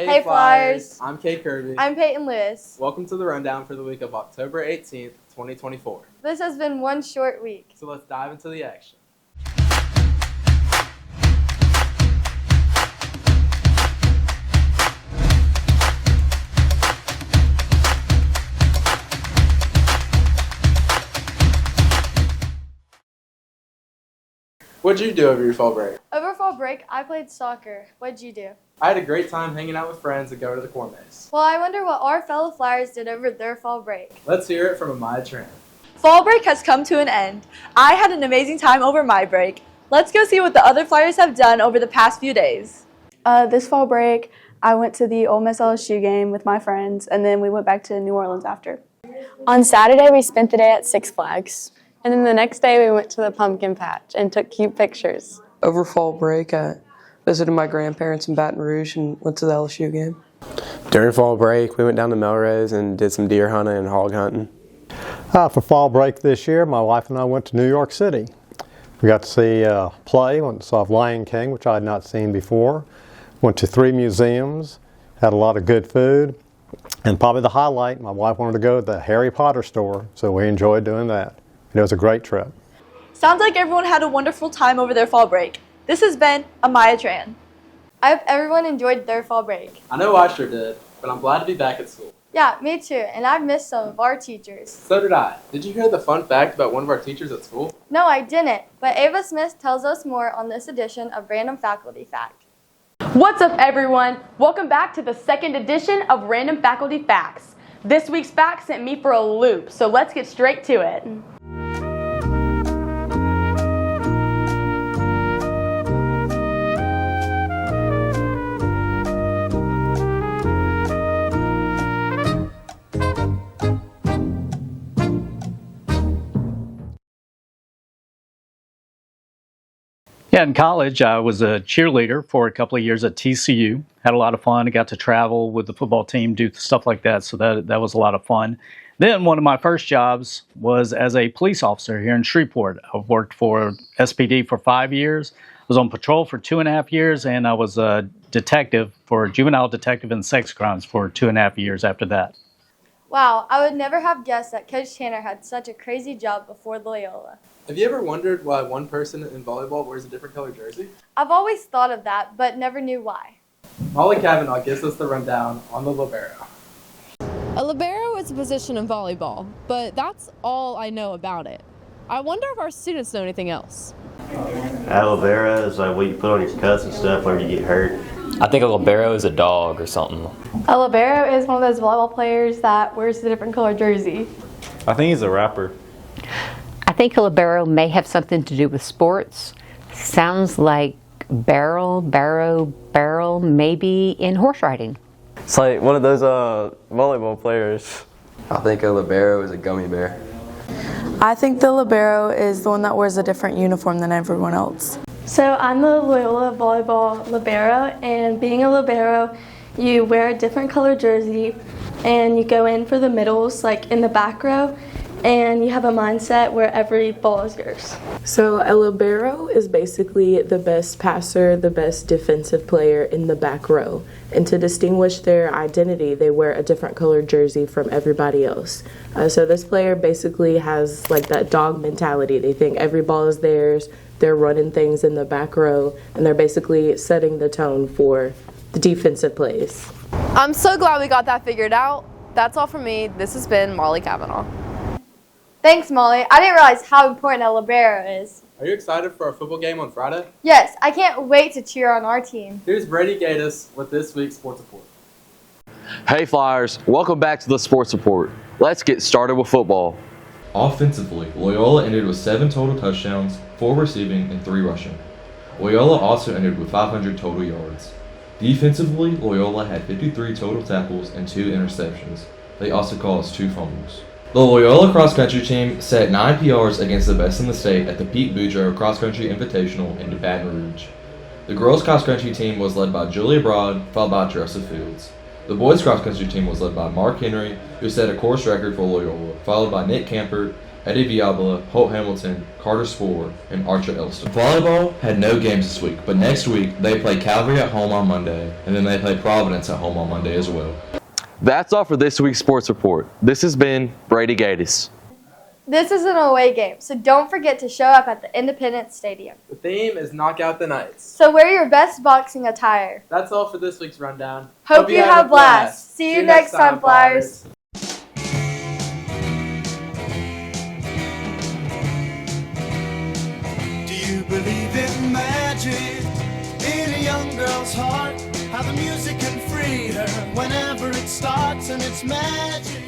Hey Flyers! I'm Cade Kirby. I'm Peyton. Welcome to the rundown for the week of October 18th, 2024. This has been one short week. So let's dive into the action. What'd you do over your fall break? Over fall break, I played soccer. What'd you do? I had a great time hanging out with friends and going to the corn maze. Well, I wonder what our fellow Flyers did over their fall break. Let's hear it from Ammya Tran. Fall break has come to an end. I had an amazing time over my break. Let's go see what the other Flyers have done over the past few days. This fall break, I went to the Ole Miss LSU game with my friends, and then we went back to New Orleans after. On Saturday, we spent the day at Six Flags. And then the next day, we went to the pumpkin patch and took cute pictures. Over fall break, I visited my grandparents in Baton Rouge and went to the LSU game. During fall break, we went down to Melrose and did some deer hunting and hog hunting. For fall break this year, my wife and I went to New York City. We got to see a play, went and saw Lion King, which I had not seen before. Went to 3 museums, had a lot of good food. And probably the highlight, my wife wanted to go to the Harry Potter store, so we enjoyed doing that. It was a great trip. Sounds like everyone had a wonderful time over their fall break. This has been Ammya Tran. I hope everyone enjoyed their fall break. I know I sure did, but I'm glad to be back at school. Yeah, me too, and I've missed some of our teachers. So did I. Did you hear the fun fact about one of our teachers at school? No, I didn't, but Ava Smith tells us more on this edition of Random Faculty Fact. What's up, everyone? Welcome back to the second edition of Random Faculty Facts. This week's fact sent me for a loop, so let's get straight to it. Yeah, in college, I was a cheerleader for a couple of years at TCU. Had a lot of fun. I got to travel with the football team, do stuff like that, so that was a lot of fun. Then one of my first jobs was as a police officer here in Shreveport. I worked for SPD for 5 years. I was on patrol for 2.5 years, and I was a juvenile detective in sex crimes for 2.5 years after that. Wow, I would never have guessed that Coach Tanner had such a crazy job before Loyola. Have you ever wondered why one person in volleyball wears a different color jersey? I've always thought of that, but never knew why. Molly Kavanaugh gives us the rundown on the libero. A libero is a position in volleyball, but that's all I know about it. I wonder if our students know anything else. A libero is like what you put on your cuts and stuff whenever you get hurt. I think a libero is a dog or something. A libero is one of those volleyball players that wears a different color jersey. I think he's a rapper. I think a libero may have something to do with sports. Sounds like barrel, maybe in horse riding. It's like one of those volleyball players. I think a libero is a gummy bear. I think the libero is the one that wears a different uniform than everyone else. So I'm the Loyola volleyball libero, and being a libero, you wear a different color jersey and you go in for the middles, like in the back row, and you have a mindset where every ball is yours. So a libero is basically the best passer, the best defensive player in the back row. And to distinguish their identity, they wear a different colored jersey from everybody else. So this player basically has like that dog mentality. They think every ball is theirs, they're running things in the back row, and they're basically setting the tone for the defensive plays. I'm so glad we got that figured out. That's all from me. This has been Molly Kavanaugh. Thanks, Molly. I didn't realize how important a libero is. Are you excited for our football game on Friday? Yes, I can't wait to cheer on our team. Here's Brady Gaydos with this week's Sports Report. Hey Flyers, welcome back to the Sports Report. Let's get started with football. Offensively, Loyola ended with 7 total touchdowns, 4 receiving, and 3 rushing. Loyola also ended with 500 total yards. Defensively, Loyola had 53 total tackles and 2 interceptions. They also caused 2 fumbles. The Loyola cross-country team set 9 PRs against the best in the state at the Pete Boudreaux Cross Country Invitational in Baton Rouge. The girls cross-country team was led by Julia Broad, followed by Teresa Fields. The boys cross-country team was led by Mark Henry, who set a course record for Loyola, followed by Nick Camper, Eddie Viabla, Holt Hamilton, Carter Spoor, and Archer Elston. Volleyball had no games this week, but next week they play Calvary at home on Monday, and then they play Providence at home on Monday as well. That's all for this week's Sports Report. This has been Brady Gaydos. This is an away game, so don't forget to show up at the Independence Stadium. The theme is Knock Out the Knights. So wear your best boxing attire. That's all for this week's rundown. Hope you have a blast. See you next time, Flyers. Do you believe in magic in a young girl's heart? How the music can free her whenever it starts, and it's magic.